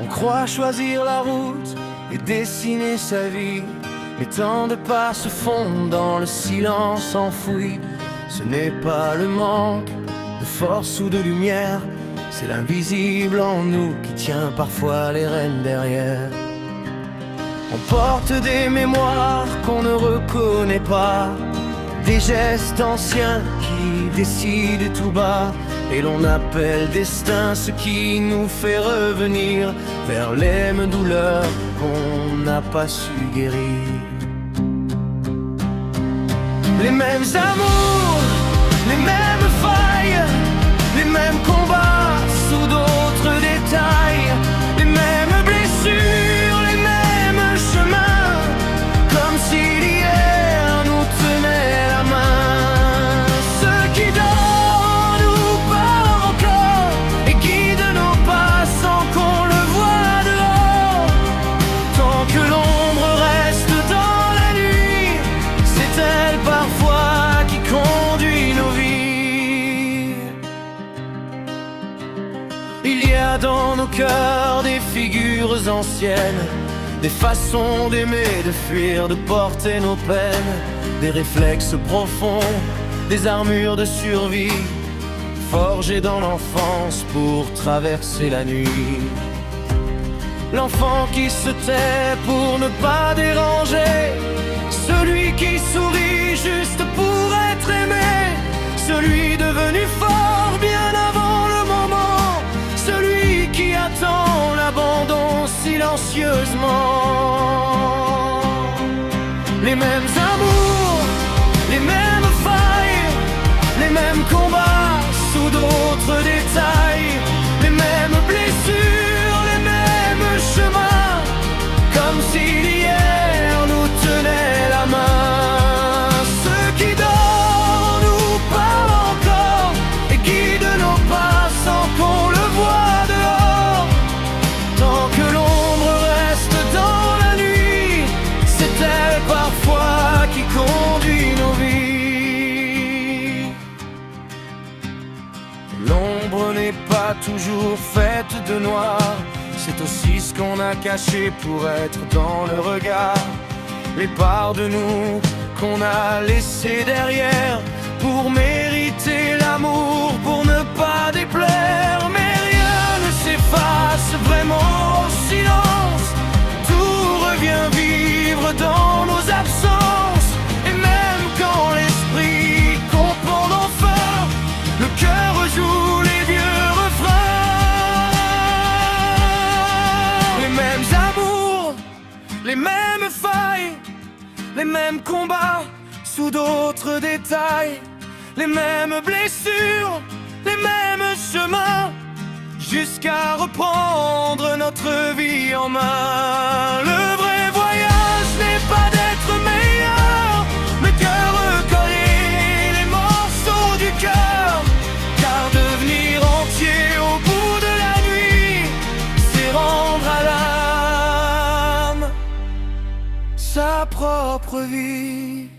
On croit choisir la route et dessiner sa vie, mais tant de pas se font dans le silence enfoui. Ce n'est pas le manque de force ou de lumière, c'est l'invisible en nous qui tient parfois les rênes derrière. On porte des mémoires qu'on ne reconnaît pas, des gestes anciens qui décident tout bas, et l'on appelle destin ce qui nous fait revenir vers les mêmes douleurs qu'on n'a pas su guérir. Les mêmes amours, les mêmes failles, les mêmes combats sous d'autres détails, les mêmes blessures, les mêmes chemins, comme si l'hier nous tenait la main. Ce qui dans nous parle encore et guide nos pas sans qu'on le voie dehors. Tant que l'ombre reste dans la nuit, c'est elle parfois qui conduit nos vies. Il y a dans nos cœurs des figures anciennes, des façons d'aimer, de fuir, de porter nos peines, des réflexes profonds, des armures de survie, forgées dans l'enfance pour traverser la nuit. L'enfant qui se tait pour ne pas déranger, celui qui sourit juste pour être aimé, celui devenu fort bien avant le moment, celui qui attend l'abandon silencieusement. Les mêmes amours, les mêmes failles, les mêmes combats sous d'autres détails, les mêmes blessures, les mêmes chemins, comme si l'hier nous tenait la main. Ce qui dans nous parle encore et guide nos pas sans qu'on le voie dehors. Tant que l'ombre reste dans la nuit, c'est elle parfois qui conduit nos vies. L'ombre n'est pas toujours faite de noir, c'est aussi ce qu'on a caché pour être dans le regard. Les parts de nous qu'on a laissées derrière pour mériter l'amour, pour ne pas déplaire. Mais rien ne s'efface vraiment au silence, tout revient vivre dans nos absences. Et même quand l'esprit comprend enfin, le cœur joue les vieux refrains. Les mêmes amours, les mêmes failles, les mêmes combats sous d'autres détails, les mêmes blessures, les mêmes chemins, jusqu'à reprendre notre vie en main. Le vrai voyage n'est pas d'être meilleur, mais de recoller les morceaux du cœur. Car devenir entier au bout de la nuit, c'est rendre à l'âme sa propre vie.